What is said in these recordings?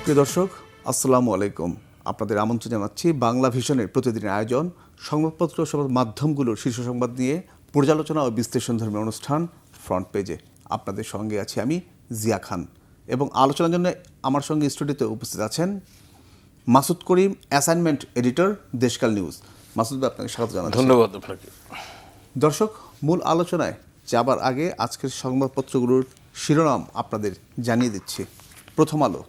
প্রিয় দর্শক, আসসালামু আলাইকুম। আপনাদের আমন্ত্রণ জানাচ্ছি বাংলা ভিশনের প্রতিদিনের আয়োজন সংবাদপত্র ও সংবাদ মাধ্যমগুলোর শীর্ষ সংবাদ নিয়ে পর্যালোচনা ও বিশ্লেষণধর্মী অনুষ্ঠান ফ্রন্ট পেজে। আপনাদের সঙ্গে আছি আমি জিয়া খান এবং আলোচনার জন্য আমার সঙ্গে স্টুডিওতে উপস্থিত আছেন মাসুদ করিম, অ্যাসাইনমেন্ট এডিটর, দেশকাল নিউজ। মাসুদ ভাই, আপনাকে স্বাগত জানাচ্ছি। ধন্যবাদ আপনাকে। দর্শক, মূল আলোচনায় যাবার আগে আজকের সংবাদপত্রগুলোর শিরোনাম আপনাদের জানিয়ে দিচ্ছি। প্রথম আলো,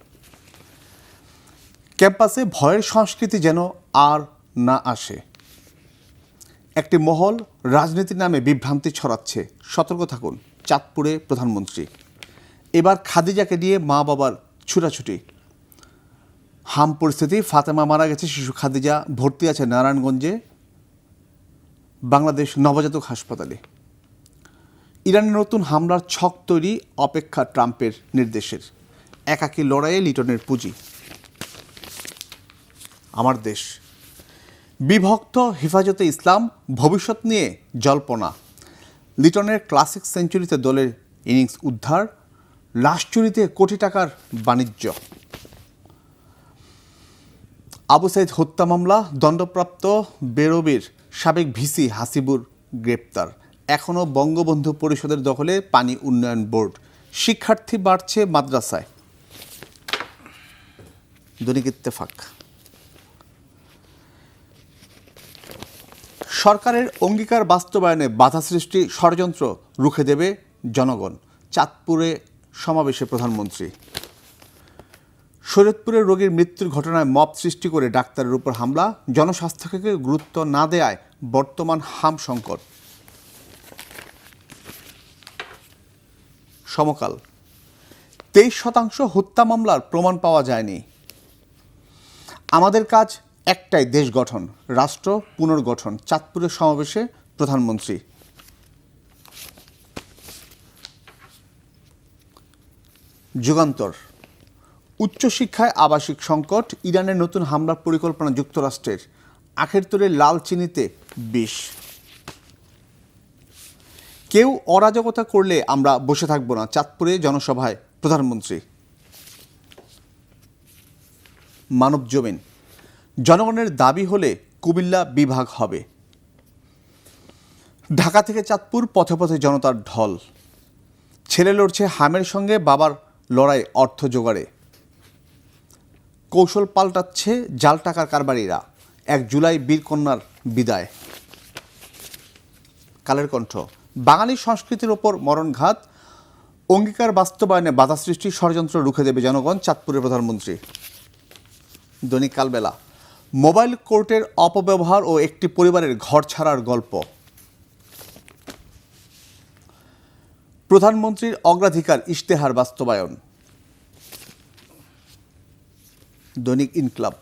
ক্যাম্পাসে ভয়ের সংস্কৃতি যেন আর না আসে। একটি মহল রাজনীতির নামে বিভ্রান্তি ছড়াচ্ছে, সতর্ক থাকুন, চাঁদপুরে প্রধানমন্ত্রী। এবার খাদিজাকে নিয়ে মা বাবার ছুটাছুটি। হাম পরিস্থিতি, ফাতেমা মারা গেছে, শিশু খাদিজা ভর্তি আছে নারায়ণগঞ্জে বাংলাদেশ নবজাতক হাসপাতালে। ইরানের নতুন হামলার ছক তৈরি, অপেক্ষা ট্রাম্পের নির্দেশের। একাকী লড়াইয়ে লিটনের পুঁজি। আমার দেশ, বিভক্ত হেফাজতে ইসলাম, ভবিষ্যৎ নিয়ে জল্পনা। লিটনের ক্লাসিক সেঞ্চুরিতে দলের ইনিংস উদ্ধার, লাশচুরিতে কোটি টাকার বাণিজ্য। আবু সাইদ হত্যা মামলা, দণ্ডপ্রাপ্ত বেরোবির সাবেক ভিসি হাসিবুর গ্রেপ্তার। এখনও বঙ্গবন্ধু পরিষদের দখলে পানি উন্নয়ন বোর্ড। শিক্ষার্থী বাড়ছে মাদ্রাসায়। দৈনিক ইত্তেফাক, সরকারের অঙ্গীকার বাস্তবায়নে বাধা সৃষ্টি, ষড়যন্ত্র রুখে দেবে জনগণ। চাঁদপুরে সমাবেশে প্রধানমন্ত্রী। শরীয়তপুরের রোগীর মৃত্যুর ঘটনায় মব সৃষ্টি করে ডাক্তারের উপর হামলা, জনস্বাস্থ্যকে গুরুত্ব না দেয়ায় বর্তমান হাম সংকট। সমকাল, 23% হত্যা মামলার প্রমাণ পাওয়া যায়নি। আমাদের কাজ একটাই, দেশ গঠন, রাষ্ট্র পুনর্গঠন। চাঁদপুরের সমাবেশে প্রধানমন্ত্রী। যুগান্তর, উচ্চশিক্ষায় আবাসিক সংকট, ইরানের নতুন হামলার পরিকল্পনা যুক্তরাষ্ট্রের। আখের তোরে লাল চিনিতে বিষ। কেউ অরাজকতা করলে আমরা বসে থাকব না, চাঁদপুরে জনসভায় প্রধানমন্ত্রী। মানব জমিন, জনগণের দাবি হলে কুমিল্লা বিভাগ হবে। ঢাকা থেকে চাঁদপুর, পথে পথে জনতার ঢল। ছেলে লড়ছে হামের সঙ্গে, বাবার লড়াই অর্থ জোগাড়ে। কৌশল পাল্টাচ্ছে জাল টাকার কারবারিরা। 1 জুলাই বীরকন্যার বিদায়। কালের কণ্ঠ, বাঙালি সংস্কৃতির ওপর মরণঘাত, অঙ্গীকার বাস্তবায়নে বাধা সৃষ্টি, ষড়যন্ত্র রুখে দেবে জনগণ। চাঁদপুরের প্রধানমন্ত্রী। দৈনিক কালবেলা, মোবাইল কোর্টের অপব্যবহার ও একটি পরিবারের ঘর ছাড়ার গল্প। প্রধানমন্ত্রীর অগ্রাধিকার ইশতেহার বাস্তবায়ন। দৈনিক ইনকলাব,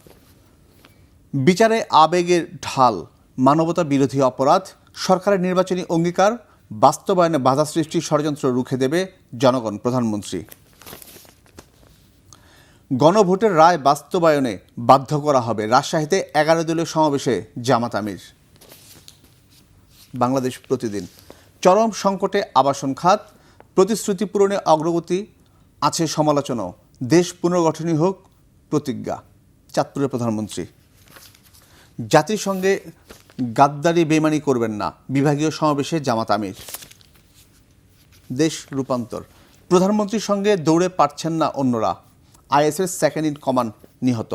বিচারে আবেগের ঢাল, মানবতা বিরোধী অপরাধ, সরকারের নির্বাচনী অঙ্গীকার বাস্তবায়নে বাধা সৃষ্টি, ষড়যন্ত্র রুখে দেবে জনগণ। প্রধানমন্ত্রী। গণভোটের রায় বাস্তবায়নে বাধ্য করা হবে, রাজশাহীতে 11 দলীয় সমাবেশে জামাত আমির। বাংলাদেশ প্রতিদিন, চরম সংকটে আবাসন খাত, প্রতিশ্রুতি পূরণে অগ্রগতি আছে সমালোচনাও। দেশ পুনর্গঠনই হোক প্রতিজ্ঞা। চাঁদপুরের প্রধানমন্ত্রী। জাতিসংঘে গাদ্দারি বেমানি করবেন না, বিভাগীয় সমাবেশে জামাত আমির। দেশ রূপান্তর, প্রধানমন্ত্রীর সঙ্গে দৌড়ে পারছেন না অন্যরা, আইএসের সেকেন্ড ইন কমান্ড নিহত।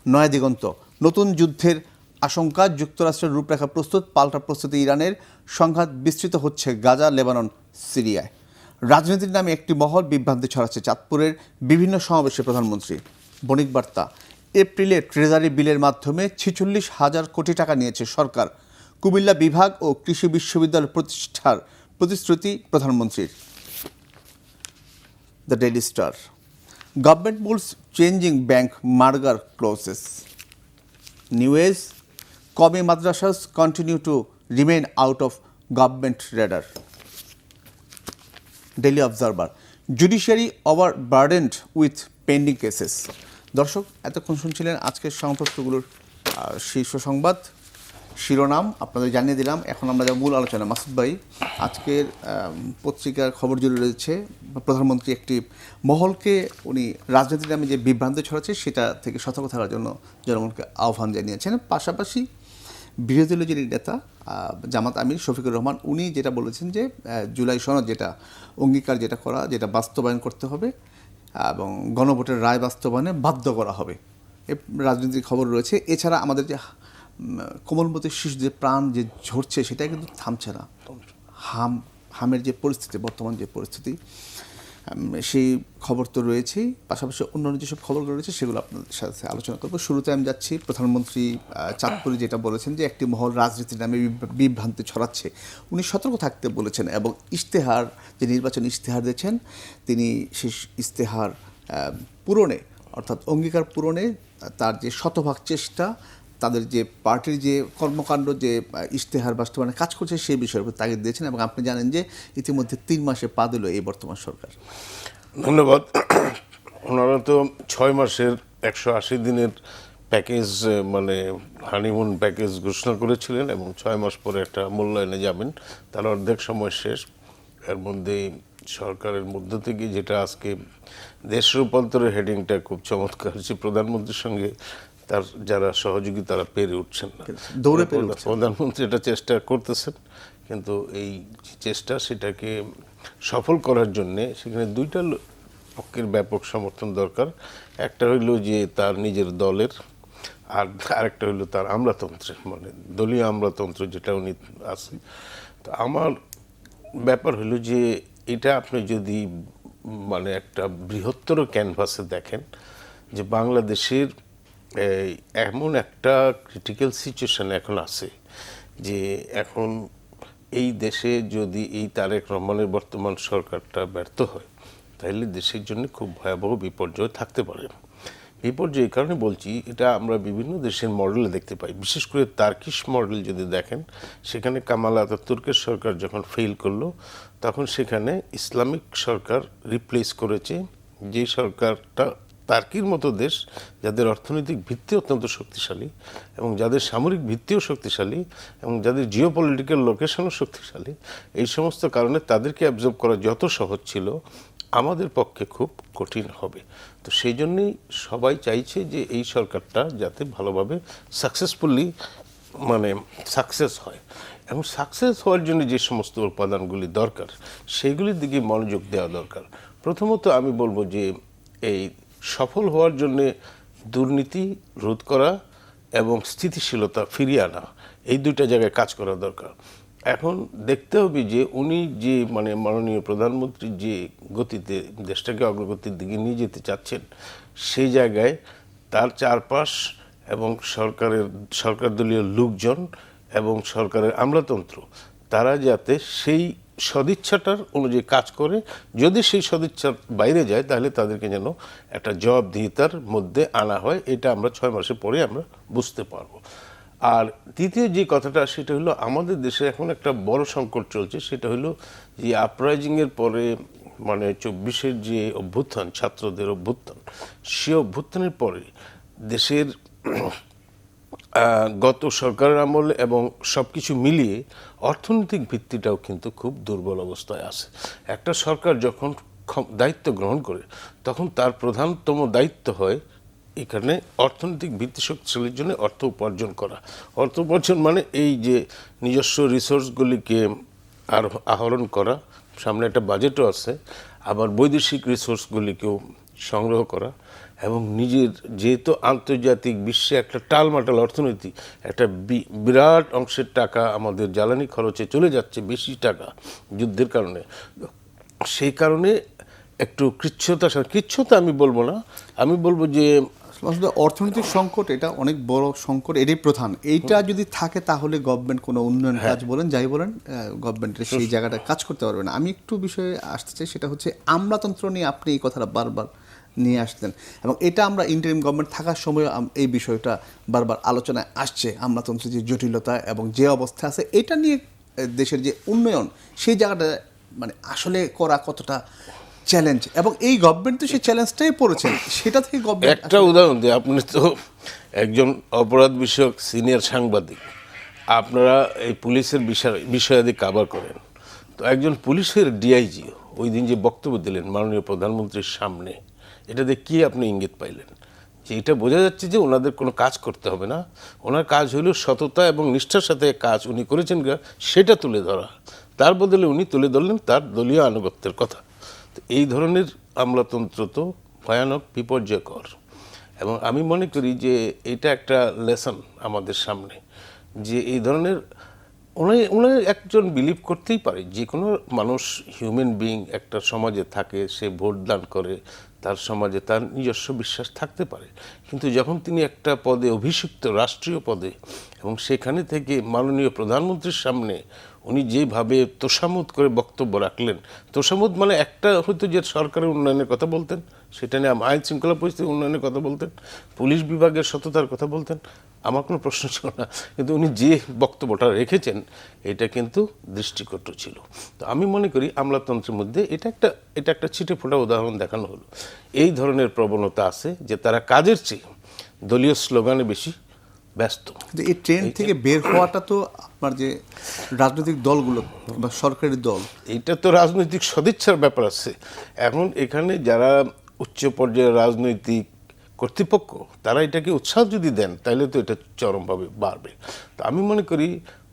নয়া দিগন্ত, নতুন যুদ্ধের আশঙ্কা, যুক্তরাষ্ট্রের রূপরেখা প্রস্তুত, পাল্টা প্রস্তুতি ইরানের। সংঘাত বিস্তৃত হচ্ছে গাজা, লেবানন, সিরিয়ায়। রাজনীতির নামে একটি মহল বিভ্রান্তি ছড়াচ্ছে, চাঁদপুরের বিভিন্ন সমাবেশে প্রধানমন্ত্রী। বণিক বার্তা, এপ্রিলে ট্রেজারি বিলের মাধ্যমে 46,000 কোটি টাকা নিয়েছে সরকার। কুমিল্লা বিভাগ ও কৃষি বিশ্ববিদ্যালয় প্রতিষ্ঠার প্রতিশ্রুতি প্রধানমন্ত্রীর। The Daily Star, government rules changing bank merger closes. News, Qawmi madrasas continue to remain out of government radar. Daily Observer, judiciary overburdened with pending cases. দর্শক, এতক্ষণ শুনছিলেন আজকের সংবাদপত্রগুলোর শীর্ষ সংবাদ। শিরোনাম আপনাদের জানিয়ে দিলাম। এখন আমরা যাব মূল আলোচনা। মাসুদ ভাই, আজকের পত্রিকার খবর জুড়ে রয়েছে প্রধানমন্ত্রী একটি মহলকে উনি রাজনীতির নামে যে বিভ্রান্তি ছড়াচ্ছে সেটা থেকে সতর্ক থাকার জন্য জনগণকে আহ্বান জানিয়েছেন। পাশাপাশি বিরোধী দলের যিনি নেতা জামাত আমির শফিকুর রহমান, উনি যেটা বলেছেন যে জুলাই সনদ যেটা অঙ্গীকার যেটা করা, যেটা বাস্তবায়ন করতে হবে এবং গণভোটের রায় বাস্তবায়নে বাধ্য করা হবে, এ রাজনীতির খবর রয়েছে। এছাড়া আমাদের যে কোমলমতি শিশুদের প্রাণ যে ঝরছে সেটা কিন্তু থামছে না। হামের যে পরিস্থিতি, বর্তমান যে পরিস্থিতি, সেই খবর তো রয়েছেই। পাশাপাশি অন্যান্য যেসব খবরগুলো রয়েছে সেগুলো আপনাদের সাথে আলোচনা করব। শুরুতে আমি যাচ্ছি প্রধানমন্ত্রী চাঁদপুরে যেটা বলেছেন যে একটি মহল রাজনীতির নামে বিভ্রান্তি ছড়াচ্ছে। উনি সতর্ক থাকতে বলেছেন এবং ইশতেহার, যে নির্বাচন ইশতেহার দিয়েছেন, তিনি সেই ইশতেহার পূরণে, অর্থাৎ অঙ্গীকার পূরণে তার যে শতভাগ চেষ্টা, তাদের যে পার্টির যে কর্মকাণ্ড, যে ইশতেহার বাস্তবায়নে কাজ করছে সেই বিষয়ের উপর তাগিদ দিয়েছেন। এবং আপনি জানেন যে ইতিমধ্যে 3 মাসে পা দিল এই বর্তমান সরকার। ধন্যবাদ। ওনারা তো 6 মাসের 180 দিনের প্যাকেজ, মানে হানিমুন প্যাকেজ ঘোষণা করেছিলেন এবং 6 মাস পরে একটা মূল্যায়নে যাবেন। তার অর্ধেক সময় শেষ। এর মধ্যেই সরকারের মধ্য থেকে যেটা আজকে দেশ রূপান্তরের হেডিংটা খুব চমৎকার, যে প্রধানমন্ত্রীর সঙ্গে তার যারা সহযোগী তারা পেরে উঠছেন না, দৌড়ে পেরে উঠছেন। প্রধানমন্ত্রী এটা চেষ্টা করতেছেন, কিন্তু এই চেষ্টা সেটাকে সফল করার জন্যে সেখানে দুইটা পক্ষের ব্যাপক সমর্থন দরকার। একটা হইল যে তার নিজের দলের, আর আরেকটা হইল তার আমলাতন্ত্রের, মানে দলীয় আমলাতন্ত্র যেটা উনি আছে। তো আমার ব্যাপার হইল যে এটা আপনি যদি মানে একটা বৃহত্তর ক্যানভাসে দেখেন, যে বাংলাদেশের এমন একটা ক্রিটিক্যাল সিচুয়েশন এখন আছে, যে এখন এই দেশে যদি এই তারেক রহমানের বর্তমান সরকারটা ব্যর্থ হয়, তাহলে দেশের জন্য খুব ভয়াবহ বিপর্যয় থাকতে পারে। বিপর্যয় এই কারণে বলছি, এটা আমরা বিভিন্ন দেশের মডেলে দেখতে পাই। বিশেষ করে তার্কিশ মডেল যদি দেখেন, সেখানে কামাল আতাতুর্কের সরকার যখন ফেল করলো, তখন সেখানে ইসলামিক সরকার রিপ্লেস করেছে যে সরকারটা তার্কির মতো দেশ, যাদের অর্থনৈতিক ভিত্তি অত্যন্ত শক্তিশালী এবং যাদের সামরিক ভিত্তিও শক্তিশালী এবং যাদের জিওপলিটিক্যাল লোকেশনও শক্তিশালী। এই সমস্ত কারণে তাদেরকে অ্যাবজর্ব করা যত সহজ ছিল, আমাদের পক্ষে খুব কঠিন হবে। তো সেই জন্যেই সবাই চাইছে যে এই সরকারটা যাতে ভালোভাবে সাকসেসফুলি মানে সাকসেস হয়, এবং সাকসেস হওয়ার জন্য যে সমস্ত উপাদানগুলি দরকার সেইগুলির দিকে মনোযোগ দেওয়া দরকার। প্রথমত আমি বলবো যে এই সফল হওয়ার জন্যে দুর্নীতি রোধ করা এবং স্থিতিশীলতা ফিরিয়ে আনা, এই দুইটা জায়গায় কাজ করা দরকার। এখন দেখতে হবে যে উনি যে মানে মাননীয় প্রধানমন্ত্রী যে গতিতে দেশটাকে অগ্রগতির দিকে নিয়ে যেতে চাচ্ছেন, সেই জায়গায় তার চারপাশ এবং সরকার দলীয় লোকজন এবং সরকারের আমলাতন্ত্র, তারা যাতে সেই সদিচ্ছাটার অনুযায়ী কাজ করে। যদি সেই সদিচ্ছার বাইরে যায়, তাহলে তাদেরকে যেন একটা জবাবদিহিতার মধ্যে আনা হয়। এটা আমরা 6 মাসের পরে আমরা বুঝতে পারবো। আর দ্বিতীয় যে কথাটা, সেটা হলো আমাদের দেশে এখন একটা বড় সংকট চলছে। সেটা হলো যে আপরাইজিংয়ের পরে, মানে 24-এর যে অভ্যুত্থান, ছাত্রদের অভ্যুত্থান, সে অভ্যুত্থানের পরে দেশের গত সরকারের আমল এবং সব কিছু মিলিয়ে অর্থনৈতিক ভিত্তিটাও কিন্তু খুব দুর্বল অবস্থায় আছে। একটা সরকার যখন দায়িত্ব গ্রহণ করে, তখন তার প্রধানতম দায়িত্ব হয় এখানে অর্থনৈতিক ভিত্তি শক্তিশালীর জন্য অর্থ উপার্জন করা। অর্থ উপার্জন মানে এই যে নিজস্ব রিসোর্সগুলিকে আর আহরণ করা, সামনে একটা বাজেটও আছে, আবার বৈদেশিক রিসোর্সগুলিকেও সংগ্রহ করা, এবং নিজের যেহেতু আন্তর্জাতিক বিশ্বে একটা টালমাটাল অর্থনীতি, একটা বিরাট অংশের টাকা আমাদের জ্বালানি খরচে চলে যাচ্ছে, বেশি টাকা যুদ্ধের কারণে। সেই কারণে একটু কৃচ্ছতা আমি বলবো না, আমি বলবো যে অর্থনৈতিক সংকট, এটা অনেক বড় সংকট, এটাই প্রধান। এইটা যদি থাকে তাহলে গভর্নমেন্ট কোনো উন্নয়ন কাজ বলেন যাই বলেন, গভর্নমেন্টের সেই জায়গাটা কাজ করতে পারবে না। আমি একটু বিষয়ে আসতে চাই, সেটা হচ্ছে আমলাতন্ত্র নিয়ে আপনি এই কথাটা বারবার নিয়ে আসতেন, এবং এটা আমরা ইন্টারিম গভর্নমেন্ট থাকার সময় এই বিষয়টা বারবার আলোচনায় আসছে। আমলাতন্ত্রের যে জটিলতা এবং যে অবস্থা আছে, এটা নিয়ে দেশের যে উন্নয়ন, সেই জায়গাটা মানে আসলে করা কতটা চ্যালেঞ্জ, এবং এই গভর্নমেন্ট তো সেই চ্যালেঞ্জটাই পড়েছেন, সেটা থেকে গভর্নমেন্ট। একটা উদাহরণ দিই, আপনি তো একজন অপরাধ বিষয়ক সিনিয়র সাংবাদিক, আপনারা এই পুলিশের বিষয়াদি কাভার করেন, তো একজন পুলিশের ডিআইজি ওই দিন যে বক্তব্য দিলেন মাননীয় প্রধানমন্ত্রীর সামনে, এটা দিয়ে কি আপনি ইঙ্গিত পাইলেন? যে এটা বোঝা যাচ্ছে যে ওনাদের কোনো কাজ করতে হবে না, ওনার কাজ হলো সততা এবং নিষ্ঠার সাথে কাজ উনি করেছেন সেটা তুলে ধরা, তার বদলে উনি তুলে ধরলেন তার দলীয় আনুগত্যের কথা। তো এই ধরনের আমলাতন্ত্র তো ভয়ানক, বিপর্যয়কর। এবং আমি মনে করি যে এটা একটা লেসন আমাদের সামনে, যে এই ধরনের উনি একজন বিলিভ করতেই পারে, যে কোনো মানুষ হিউম্যান বিইং একটা সমাজে থাকে, সে ভোট দান করে, তার সমাজে তার নিজস্ব বিশ্বাস থাকতে পারে, কিন্তু যখন তিনি একটা পদে অভিষিক্ত, রাষ্ট্রীয় পদে, এবং সেখানে থেকে মাননীয় প্রধানমন্ত্রীর সামনে উনি যেভাবে তোষামোদ করে বক্তব্য রাখলেন, তোষামোদ মানে একটা হয়তো যে সরকারের উন্নয়নের কথা বলতেন, সেটা নিয়ে আইন শৃঙ্খলা পরিস্থিতি উন্নয়নের কথা বলতেন, পুলিশ বিভাগের সততার কথা বলতেন, আমার কোনো প্রশ্ন ছিল না, কিন্তু উনি যে বক্তব্যটা রেখেছেন এটা কিন্তু দৃষ্টিকটু ছিল। তো আমি মনে করি আমলাতন্ত্রের মধ্যে এটা একটা ছিটে ফোটা উদাহরণ দেখানো হলো। এই ধরনের প্রবণতা আছে যে তারা কাজের চেয়ে দলীয় স্লোগানে বেশি ব্যস্ত। কিন্তু এই ট্রেন্ড থেকে বের হওয়াটা তো আপনার যে রাজনৈতিক দলগুলো বা সরকারি দল, এইটা তো রাজনৈতিক সদিচ্ছার ব্যাপার আছে। এখন এখানে যারা উচ্চ পর্যায়ের রাজনৈতিক কর্তৃপক্ষ, তারা এটাকে উৎসাহ যদি দেন তাহলে তো এটা চরমভাবে বাড়বে। তো আমি মনে করি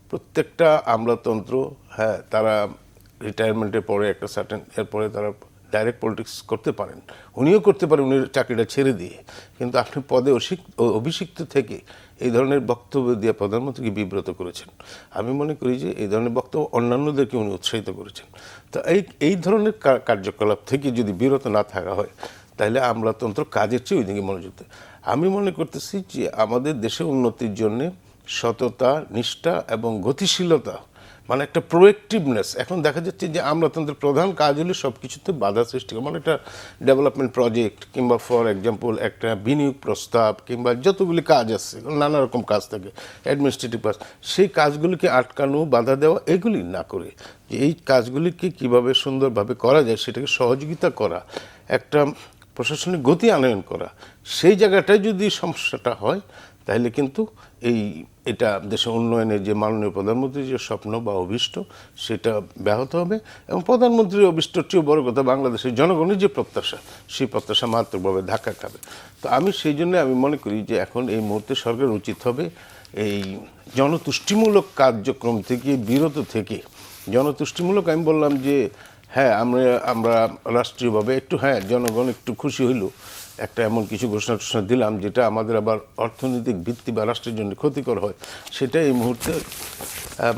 প্রত্যেকটা আমলাতন্ত্র, হ্যাঁ, তারা রিটায়ারমেন্টের পরে একটা সার্টেন এরপরে তারা ডাইরেক্ট পলিটিক্স করতে পারেন, উনিও করতে পারেন উনি চাকরিটা ছেড়ে দিয়ে, কিন্তু আপনি পদে অভিষিক্ত থেকে এই ধরনের বক্তব্য দিয়ে প্রধানমন্ত্রীকে বিব্রত করেছেন। আমি মনে করি যে এই ধরনের বক্তব্য অন্যান্যদেরকে উনি উৎসাহিত করেছেন। তো এই ধরনের কার্যকলাপ থেকে যদি বিরত না থাকা হয় তাহলে আমলাতন্ত্র কাজের চেয়ে ওইদিকে মনোযোগ দেয়। আমি মনে করতেছি যে আমাদের দেশের উন্নতির জন্য সততা, নিষ্ঠা এবং গতিশীলতা, মানে একটা প্রোয়েক্টিভনেস, এখন দেখা যাচ্ছে যে আমলাতন্ত্রের প্রধান কাজ হলো সব কিছুতে বাধা সৃষ্টি করা, মানে একটা ডেভেলপমেন্ট প্রজেক্ট কিংবা ফর এক্সাম্পল একটা বিনিয়োগ প্রস্তাব কিংবা যতগুলি কাজ আছে, নানা রকম কাজ থাকে, অ্যাডমিনিস্ট্রেটিভ কাজ, সেই কাজগুলিকে আটকানো, বাধা দেওয়া, এগুলি না করে যে এই কাজগুলিকে কিভাবে সুন্দরভাবে করা যায় সেটাকে সহযোগিতা করা, একটা প্রশাসনিক গতি আনয়ন করা, সেই জায়গাটায় যদি সমস্যাটা হয় তাহলে কিন্তু এটা দেশের উন্নয়নের যে মাননীয় প্রধানমন্ত্রীর যে স্বপ্ন বা অভীষ্ট সেটা ব্যাহত হবে। এবং প্রধানমন্ত্রীর অভীষ্টর চেয়ে বড় কথা বাংলাদেশের জনগণের যে প্রত্যাশা, সেই প্রত্যাশা মারাত্মকভাবে ধাক্কা খাবে। তো সেই জন্য আমি মনে করি যে এখন এই মুহূর্তে সরকার উচিত হবে এই জনতুষ্টিমূলক কার্যক্রম থেকে বিরত থেকে, জনতুষ্টিমূলক আমি বললাম যে হ্যাঁ আমরা রাষ্ট্রীয়ভাবে একটু, হ্যাঁ, জনগণ একটু খুশি হইল, একটা এমন কিছু ঘোষণা দিলাম যেটা আমাদের আবার অর্থনৈতিক ভিত্তি বা রাষ্ট্রের জন্য ক্ষতিকর হয়, সেটা এই মুহূর্তে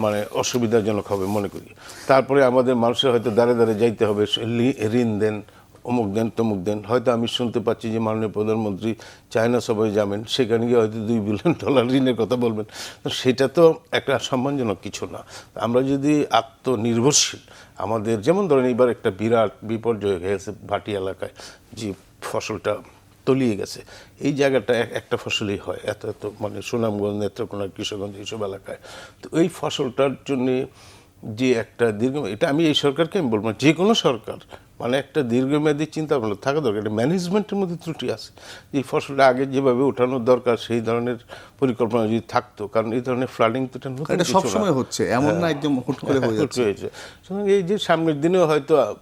মানে অসুবিধাজনক হবে মনে করি। তারপরে আমাদের মানুষের হয়তো দাঁড়ে দাঁড়ে যাইতে হবে, ঋণ দেন, অমুক দেন, তমুক দেন। হয়তো আমি শুনতে পাচ্ছি যে মাননীয় প্রধানমন্ত্রী চায়না সবাই যাবেন, সেখানে গিয়ে হয়তো $2 বিলিয়ন ঋণের কথা বলবেন। তো সেটা তো একটা সম্মানজনক কিছু না। আমরা যদি আত্মনির্ভরশীল, আমাদের যেমন ধরেন এবার একটা বিরাট বিপর্যয় হয়ে গেছে ভাটি এলাকায়, যে ফসলটা তলিয়ে গেছে, এই জায়গাটা একটা ফসলই হয় এত মানে সুনামগঞ্জ, নেত্রকোনা, কিশোরগঞ্জ এইসব এলাকায়। তো এই ফসলটার জন্যে যে একটা এটা আমি এই সরকারকে আমি বলবো, যে কোনো সরকার মানে একটা দীর্ঘমেয়াদী চিন্তা ভাবনা থাকা দরকার। এটা ম্যানেজমেন্টের মধ্যে ত্রুটি আছে, এই ফসলটা আগে যেভাবে ওঠানোর দরকার সেই ধরনের পরিকল্পনা যদি থাকতো, কারণ এই ধরনের ফ্লাডিং তো এটা সবসময় হচ্ছে, এমন না একদম হুট করে হয়ে যাচ্ছে। সুতরাং এই যে সামনের দিনেও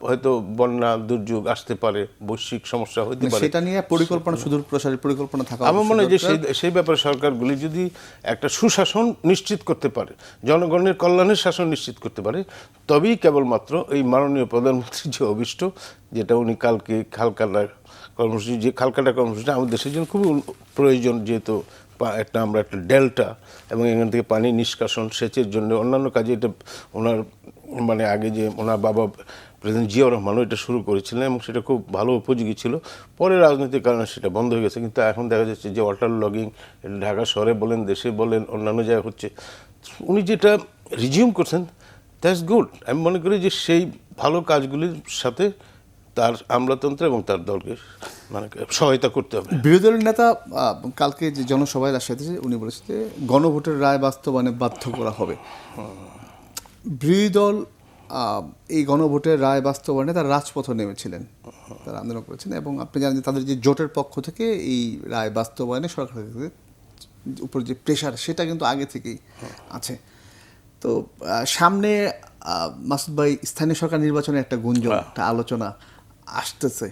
হয়তো বন্যা দুর্যোগ আসতে পারে, বৈশ্বিক সমস্যা হতে পারে, সেটা নিয়ে পরিকল্পনা, সুদূর প্রসারী পরিকল্পনা থাকা আমার মনে হয় যে সেই ব্যাপারে সরকারগুলি যদি একটা সুশাসন নিশ্চিত করতে পারে, জনগণের কল্যাণের শাসন নিশ্চিত করতে পারে, তবেই কেবলমাত্র এই মাননীয় প্রধানমন্ত্রীর যে অভীষ্ট, যেটা উনি কালকে খালকাটা কর্মসূচি আমাদের দেশের জন্য খুবই প্রয়োজন, যেহেতু আমরা একটা ডেল্টা এবং এখান থেকে পানি নিষ্কাশন, সেচের জন্য, অন্যান্য কাজে এটা ওনার মানে আগে যে ওনার বাবা প্রেসিডেন্ট জিয়াউর রহমানও এটা শুরু করেছিলেন এবং সেটা খুব ভালো উপযোগী ছিল। পরে রাজনৈতিক কারণে সেটা বন্ধ হয়ে গেছে, কিন্তু এখন দেখা যাচ্ছে যে ওয়াটার লগিং ঢাকা শহরে বলেন, দেশে বলেন, অন্যান্য জায়গায় হচ্ছে। উনি যেটা রিজিউম করছেন, দ্যাটস গুড। আমি মনে করি যে সেই ভালো কাজগুলির সাথে তার আমলাতন্ত্র এবং তার দলকে মানে সহায়তা করতে হবে। বিরোধী দলের নেতা কালকে যে জনসভায় রাজশাহীতে উনি বলেছেন যে গণভোটের রায় বাস্তবায়নে বাধ্য করা হবে। বিরোধী দল এই গণভোটের রায় বাস্তবায়নে তারা রাজপথে নেমেছিলেন, তারা আন্দোলন করেছেন, এবং আপনি জানেন যে তাদের যে জোটের পক্ষ থেকে এই রায় বাস্তবায়নে সরকার উপর যে প্রেশার সেটা কিন্তু আগে থেকেই আছে। তো সামনে মাসুদ ভাই স্থানীয় সরকার নির্বাচনে একটা গুঞ্জন, একটা আলোচনা আসতেছে।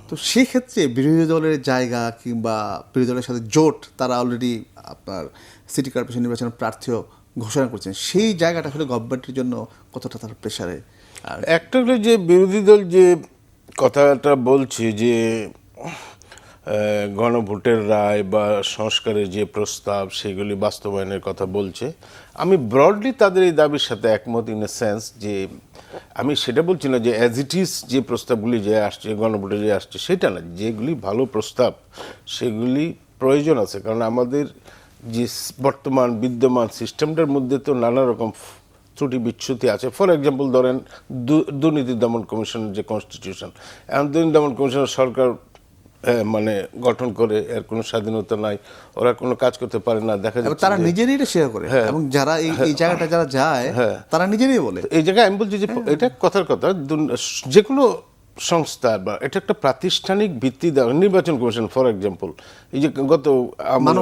তো সেক্ষেত্রে বিরোধী দলের জায়গা কিংবা বিরোধী দলের সাথে জোট, তারা অলরেডি আপনার সিটি কর্পোরেশন নির্বাচনের প্রার্থীও ঘোষণা করছেন, সেই জায়গাটা আসলে গভর্নমেন্টের জন্য কতটা তার প্রেশারে? আর একটা হলো যে বিরোধী দল যে কথাটা বলছে যে গণভোটের রায় বা সংস্কারের যে প্রস্তাব সেগুলি বাস্তবায়নের কথা বলছে, আমি ব্রডলি তাদের এই দাবির সাথে একমত ইন এ সেন্স যে আমি সেটা বলছি না যে অ্যাজ ইট ইজ যে প্রস্তাবগুলি যে আসছে গণভোটে যে আসছে সেটা না, যেগুলি ভালো প্রস্তাব সেগুলি প্রয়োজন আছে। কারণ আমাদের যে বর্তমান বিদ্যমান সিস্টেমটার মধ্যে তো নানা রকম ত্রুটি বিচ্যুতি আছে। ফর এক্সাম্পল ধরেন দুর্নীতি দমন কমিশনের যে কনস্টিটিউশন, এখন দুর্নীতি দমন কমিশনের সরকার মানে গঠন করে, এর কোনো স্বাধীনতা নাই, ওরা কোনো কাজ করতে পারে না, দেখা যাচ্ছে তারা নিজেরাই এটা শেয়ার করে, এবং যারা এই জায়গাটা যারা যায় তারা নিজেরাই বলে। এই জায়গায় আমি বলছি যে এটা কথার কথা, যে কোনো সংস্থা বা এটা একটা প্রাতিষ্ঠানিক ভিত্তি দেওয়া। নির্বাচন কমিশন ফর এক্সাম্পল, এই যে গত আমরা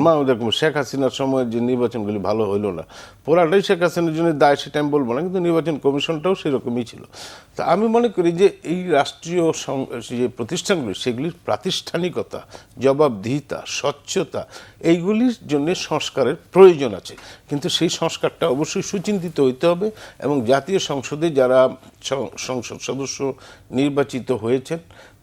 মানবাধিকার কমিশন শেখ হাসিনার সময় যে নির্বাচনগুলি ভালো হইলো না, পুরাটাই শেখ হাসিনার জন্য দায়, সেটা আমি বলবো না, কিন্তু নির্বাচন কমিশনটাও সেরকমই ছিল। তা আমি মনে করি যে এই রাষ্ট্রীয় যে প্রতিষ্ঠানগুলি সেগুলির প্রাতিষ্ঠানিকতা, জবাবদিহিতা, স্বচ্ছতা, এইগুলির জন্য সংস্কারের প্রয়োজন আছে। কিন্তু সেই সংস্কারটা অবশ্যই সুচিন্তিত হইতে হবে, এবং জাতীয় সংসদে যারা সংসদ সদস্য নির্বাচিত হয়েছেন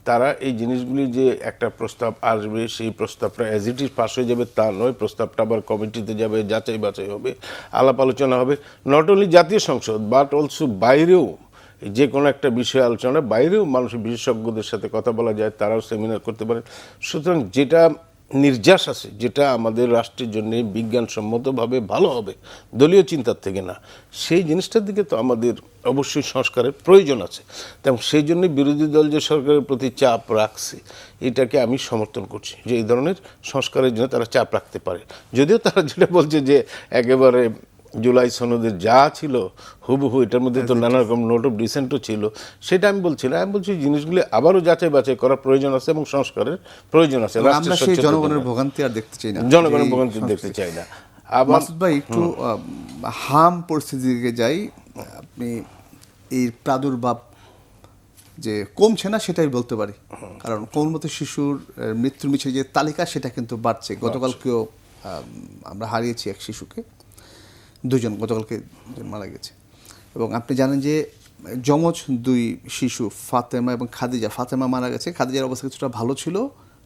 তারা এই জিনিসগুলি, যে একটা প্রস্তাব আসবে সেই প্রস্তাবটা অ্যাজ ইট ইজ পাস হয়ে যাবে তা নয়, প্রস্তাবটা আবার কমিটিতে যাবে, যাচাই বাছাই হবে, আলাপ আলোচনা হবে, নট অনলি জাতীয় সংসদ বাট অলসো বাইরেও, যে কোনো একটা বিষয় আলোচনা বাইরেও মানুষের বিশেষজ্ঞদের সাথে কথা বলা যায়, তারাও সেমিনার করতে পারেন। সুতরাং যেটা নির্যাস আছে, যেটা আমাদের রাষ্ট্রের জন্য বিজ্ঞানসম্মতভাবে ভালো হবে, দলীয় চিন্তার থেকে না, সেই জিনিসটার দিকে তো আমাদের অবশ্যই সংস্কারের প্রয়োজন আছে। তেমন সেই জন্য বিরোধী দল যে সরকারের প্রতি চাপ রাখছে, এটাকে আমি সমর্থন করছি, যে এই ধরনের সংস্কারের জন্য তারা চাপ রাখতে পারে। যদিও তারা যেটা বলছে যে একেবারে জুলাই সনদের যা ছিল হুবহু, এটার মধ্যে তো নানা রকম নোট অফ ডিসেন্টও ছিল, সেটা আমি বলছি না। আমি বলছি জিনিসগুলি আবারও যাচাই বাছাই করার প্রয়োজন আছে এবং সংস্কারের প্রয়োজন আছে। আমরা সেই জনগণের ভোগান্তি আর দেখতে চাই না, জনগণের ভোগান্তি দেখতে চাই না। মাসুদ ভাই, একটু হাম পরিস্থিতির দিকে যাই। আপনি এই প্রাদুর্ভাব যে কমছে না সেটাই বলতে পারি, কারণ কোমলমতি শিশুর মৃত্যুর মিছে যে তালিকা সেটা কিন্তু বাড়ছে। গতকালকেও আমরা হারিয়েছি এক শিশুকে, দুজন গতকালকে মারা গেছে। এবং আপনি জানেন যে যমজ দুই শিশু ফাতেমা এবং খাদিজা, ফাতেমা মারা গেছে, খাদিজার অবস্থা কিছুটা ভালো ছিল,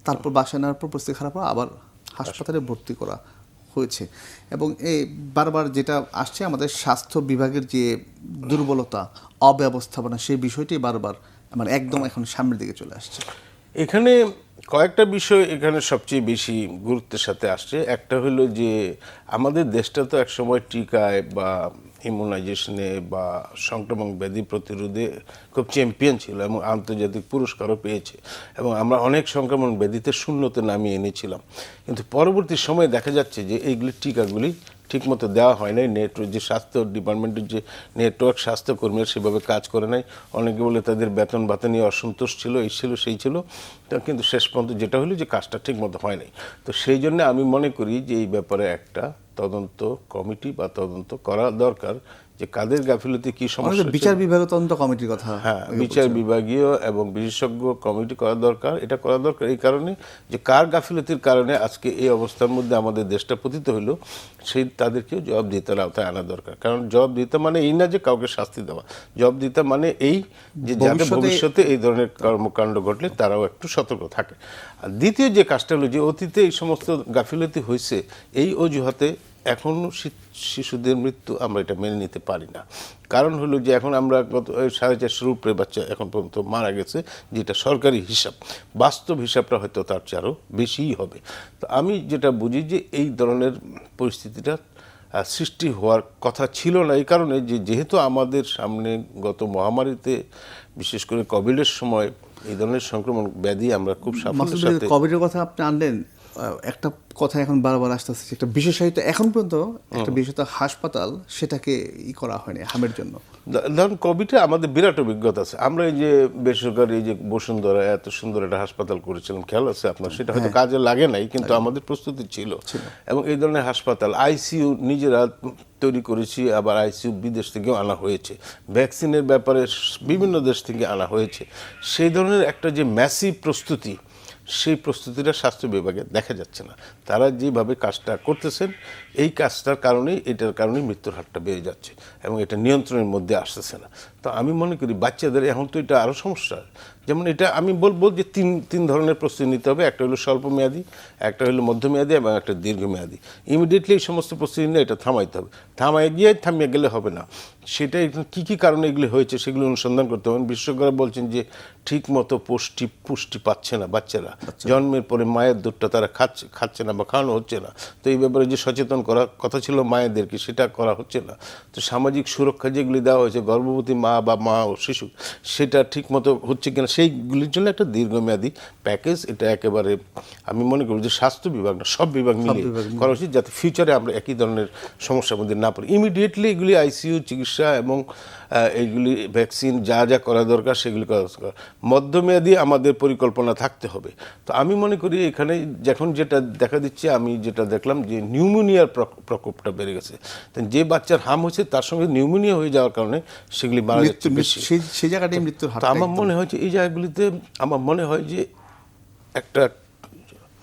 তারপর বাসায় নেওয়ার পর পরিস্থিতি খারাপ হয়, আবার হাসপাতালে ভর্তি করা হয়েছে। এবং এই বারবার যেটা আসছে, আমাদের স্বাস্থ্য বিভাগের যে দুর্বলতা, অব্যবস্থাপনা, সেই বিষয়টি বারবার মানে একদম এখন সামনের দিকে চলে আসছে। এখানে কয়েকটা বিষয় এখানে সবচেয়ে বেশি গুরুত্বের সাথে আসছে। একটা হলো যে আমাদের দেশটা তো একসময় টিকায় বা ইমিউনাইজেশনে বা সংক্রমণ ব্যাধি প্রতিরোধে খুব চ্যাম্পিয়ন ছিল, এবং আন্তর্জাতিক পুরস্কারও পেয়েছে, এবং আমরা অনেক সংক্রমণ ব্যাধিতে শূন্যতে নামিয়ে এনেছিলাম। কিন্তু পরবর্তী সময়ে দেখা যাচ্ছে যে এইগুলি টিকাগুলি ঠিকমতো দেওয়া হয় নাই, যে স্বাস্থ্য ডিপার্টমেন্টের যে নেটওয়ার্ক স্বাস্থ্যকর্মীরা সেভাবে কাজ করে নাই। অনেকে বলে তাদের বেতন ভাতা নিয়ে অসন্তোষ ছিল, এই ছিল সেই ছিল, কিন্তু শেষ পর্যন্ত যেটা হলো যে কাজটা ঠিকমতো হয় নাই। তো সেই জন্য আমি মনে করি যে এই ব্যাপারে একটা তদন্ত কমিটি বা তদন্ত করা দরকার, যে কাদের গাফিলতি কি সমস্যা। বিচার বিভাগীয় তদন্ত কমিটির কথা, হ্যাঁ, বিচার বিভাগীয় এবং বিশেষজ্ঞ কমিটি করা দরকার। এটা করা দরকার এই কারণে যে কার গাফিলতির কারণে আজকে এই অবস্থার মধ্যে আমাদের দেশটা পতিত হইলো, সেই তাদেরকেও জবাবদিহিতার আওতায় আনা দরকার। কারণ জবাবদিহিতা মানে এই না যে কাউকে শাস্তি দেওয়া, জবাবদিহিতা মানে এই যে যাতে ভবিষ্যতে এই ধরনের কর্মকাণ্ড ঘটলে তারাও একটু সতর্ক থাকে। আর দ্বিতীয় যে কাজটা হলো যে অতীতে এই সমস্ত গাফিলতি হয়েছে, এই অজুহাতে এখনও শিশুদের মৃত্যু আমরা এটা মেনে নিতে পারি না। কারণ হলো যে এখন আমরা গত 450 উপরে বাচ্চা এখন পর্যন্ত মারা গেছে, যেটা সরকারি হিসাব, বাস্তব হিসাবটা হয়তো তার চেয়ে আরও বেশিই হবে। তো আমি যেটা বুঝি যে এই ধরনের পরিস্থিতিটা সৃষ্টি হওয়ার কথা ছিল না, এই কারণে যে যেহেতু আমাদের সামনে গত মহামারীতে বিশেষ করে কোভিডের সময় এই ধরনের সংক্রমণ ব্যাধি আমরা খুব সাফল্যের সাথে। কোভিডের কথা আপনি আনলেন, একটা কথা এখন বারবার আসতেছে যে একটা বিশেষায়িত এখন পর্যন্ত একটা বিশেষায়িত হাসপাতাল সেটাকে করা হয়নি হামের জন্য। ধরুন কোভিডে আমাদের বিরাট অভিজ্ঞতা আছে। আমরা এই যে বেসরকারি এই যে বসুন্ধরা এত সুন্দর একটা হাসপাতাল করেছিলাম, খেয়াল আছে আপনার? সেটা হয়তো কাজে লাগে নাই, কিন্তু আমাদের প্রস্তুতি ছিল। এবং এই ধরনের হাসপাতাল আইসিইউ নিজেরা তৈরি করেছি, আবার আইসিইউ বিদেশ থেকেও আনা হয়েছে, ভ্যাকসিনের ব্যাপারে বিভিন্ন দেশ থেকে আনা হয়েছে। সেই ধরনের একটা যে ম্যাসিভ প্রস্তুতি, সেই প্রস্তুতিটা স্বাস্থ্য বিভাগে দেখা যাচ্ছে না। তারা যেভাবে কাজটা করতেছেন, এই কাজটার কারণেই, এটার কারণেই মৃত্যুর হারটা বেড়ে যাচ্ছে এবং এটা নিয়ন্ত্রণের মধ্যে আসতেছে না। তো আমি মনে করি বাচ্চাদের এখন তো এটা আরও সমস্যা। যেমন এটা আমি বলবো যে তিন ধরনের প্রস্তুতি নিতে হবে। একটা হলো স্বল্পমেয়াদী, একটা হলো মধ্যমেয়াদী এবং একটা দীর্ঘমেয়াদী। ইমিডিয়েটলি এই সমস্ত প্রস্তুতি নিয়ে এটা থামাইতে হবে। থামিয়ে গেলে হবে না। সেটা কী কী কারণে এগুলি হয়েছে সেগুলো অনুসন্ধান করতে হবে। বিশেষজ্ঞরা বলছেন যে ঠিক মতো পুষ্টি পাচ্ছে না বাচ্চারা, জন্মের পরে মায়ের দুধটা তারা খাচ্ছে না বা খাওয়ানো হচ্ছে না। তো এই ব্যাপারে যে সচেতন করার কথা ছিল মায়েদেরকে, সেটা করা হচ্ছে না। তো সামাজিক সুরক্ষা যেগুলি দেওয়া হয়েছে গর্ভবতী মা বা মা ও শিশু, সেটা ঠিক মতো হচ্ছে কিনা, সেইগুলির জন্য একটা দীর্ঘমেয়াদী প্যাকেজ, এটা একেবারে আমি মনে করি যে স্বাস্থ্য বিভাগ না, সব বিভাগ মিলিয়ে করা উচিত, যাতে ফিউচারে আমরা একই ধরনের সমস্যার মধ্যে না পড়ি। ইমিডিয়েটলি এগুলি আইসিইউ চিকিৎসা এবং এইগুলি ভ্যাকসিন যা করা দরকার সেগুলি করা দরকার। মধ্যমেয়াদী আমাদের পরিকল্পনা থাকতে হবে। তো আমি মনে করি এখানে যখন যেটা দেখা দিচ্ছে, আমি যেটা দেখলাম যে নিউমোনিয়ার প্রকোপটা বেড়ে গেছে। যে বাচ্চার হাম হয়েছে তার সঙ্গে নিউমোনিয়া হয়ে যাওয়ার কারণে সেগুলি মারা যাচ্ছে বেশি। সেই জায়গাটাই মৃত্যুর হার। আমার মনে হয় যে এই জায়গাগুলিতে আমার মনে হয় যে একটা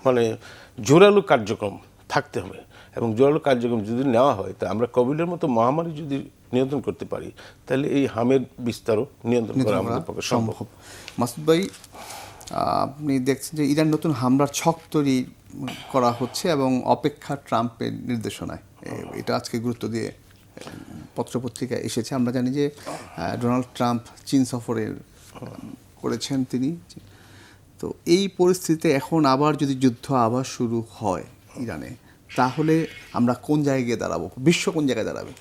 মানে জোরালো কার্যক্রম থাকতে হবে, এবং জোরালো কার্যক্রম যদি নেওয়া হয়, তা আমরা কোভিডের মতো মহামারী যদি নিয়ন্ত্রণ করতে পারি, তাহলে এই হামের বিস্তারও নিয়ন্ত্রণ করা আমাদের পক্ষে সম্ভব। মাসুদ ভাই, আপনি দেখছেন যে ইরান নতুন হামলার ছক তৈরি করা হচ্ছে এবং অপেক্ষা ট্রাম্পের নির্দেশনায়, এটা আজকে গুরুত্ব দিয়ে পত্রপত্রিকায় এসেছে। আমরা জানি যে ডোনাল্ড ট্রাম্প চীন সফরের করেছেন তিনি। তো এই পরিস্থিতিতে এখন আবার যদি যুদ্ধ আবার শুরু হয় ইরানে, তাহলে আমরা কোন জায়গায় দাঁড়াবো, বিশ্ব কোন জায়গায় দাঁড়াবে?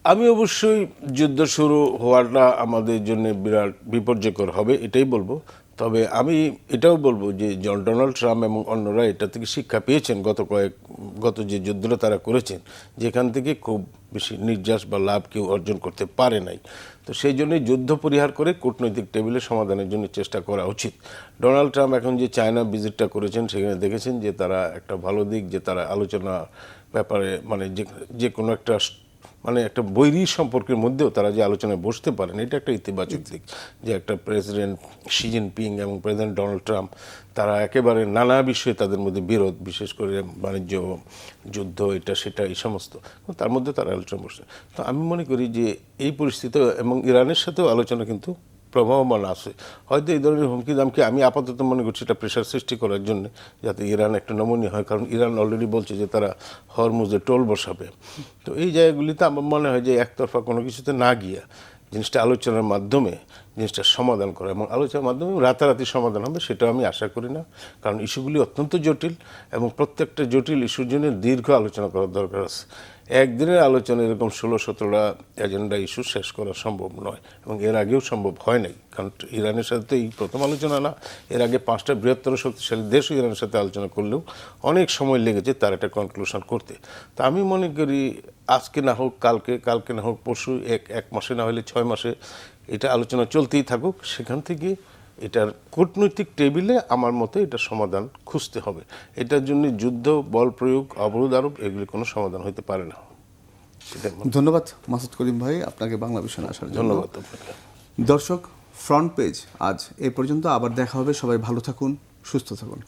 আমি অবশ্যই যুদ্ধ শুরু হওয়াটা আমাদের জন্য বিরাট বিপর্যয়কর হবে, এটাই বলবো। তবে আমি এটাও বলবো যে ডোনাল্ড ট্রাম্প এবং অন্যরা এটা থেকে শিক্ষা পেয়েছেন, গত যে যুদ্ধটা তারা করেছেন, যেখান থেকে খুব বেশি নির্যাস বা লাভ কেউ অর্জন করতে পারে নাই। তো সেই জন্যই যুদ্ধ পরিহার করে কূটনৈতিক টেবিলে সমাধানের জন্য চেষ্টা করা উচিত। ডোনাল্ড ট্রাম্প এখন যে চায়না ভিজিটটা করেছেন, সেখানে দেখেছেন যে তারা একটা ভালো দিক, যে তারা আলোচনা ব্যাপারে মানে যে কোনো একটা মানে একটা বৈরী সম্পর্কের মধ্যেও তারা যে আলোচনায় বসতে পারেন, এটা একটা ইতিবাচক দিক। যে একটা প্রেসিডেন্ট শি জিনপিং এবং প্রেসিডেন্ট ডোনাল্ড ট্রাম্প, তারা একেবারে নানা বিষয়ে তাদের মধ্যে বিরোধ, বিশেষ করে বাণিজ্য, যুদ্ধ, এটা সেটা এই সমস্ত, তার মধ্যে তারা আলোচনা বসছে। তো আমি মনে করি যে এই পরিস্থিতি এবং ইরানের সাথেও আলোচনা কিন্তু প্রভাবমান আছে। হয়তো এই ধরনের হুমকি দামকে আমি আপাতত মনে করছি এটা প্রেশার সৃষ্টি করার জন্য, যাতে ইরান একটা নমনীয় হয়। কারণ ইরান অলরেডি বলছে যে তারা হরমুজে টোল বসাবে। তো এই জায়গাগুলিতে আমার মনে হয় যে একতরফা কোনো কিছুতে না গিয়া জিনিসটা আলোচনার মাধ্যমে জিনিসটা সমাধান করা, এবং আলোচনার মাধ্যমে রাতারাতি সমাধান হবে সেটাও আমি আশা করি না। কারণ ইস্যুগুলি অত্যন্ত জটিল, এবং প্রত্যেকটা জটিল ইস্যুর জন্য দীর্ঘ আলোচনা করার দরকার আছে। একদিনের আলোচনা এরকম 16-17টা এজেন্ডা ইস্যু শেষ করা সম্ভব নয়, এবং এর আগেও সম্ভব হয় নাই। কারণ ইরানের সাথে তো এই প্রথম আলোচনা না, এর আগে 5টা বৃহত্তর শক্তিশালী দেশও ইরানের সাথে আলোচনা করলেও অনেক সময় লেগেছে তার একটা কনক্লুশন করতে। তা আমি মনে করি আজকে না হোক কালকে না হোক পরশু, এক মাসে না হলে 6 মাসে এটা আলোচনা চলতেই থাকুক। সেখান থেকে এটার কূটনৈতিক টেবিলে আমার মতে এটা সমাধান খুঁজতে হবে। এটার জন্য যুদ্ধ, বল প্রয়োগ, অবরোধ আরোপ, এগুলি কোনো সমাধান হতে পারে না। ধন্যবাদ মাসুদ করিম ভাই আপনাকে বাংলা ভিশনে আসার জন্য। ধন্যবাদ আপনাকে। দর্শক, ফ্রন্ট পেজ আজ এই পর্যন্ত। আবার দেখা হবে। সবাই ভালো থাকুন, সুস্থ থাকুন।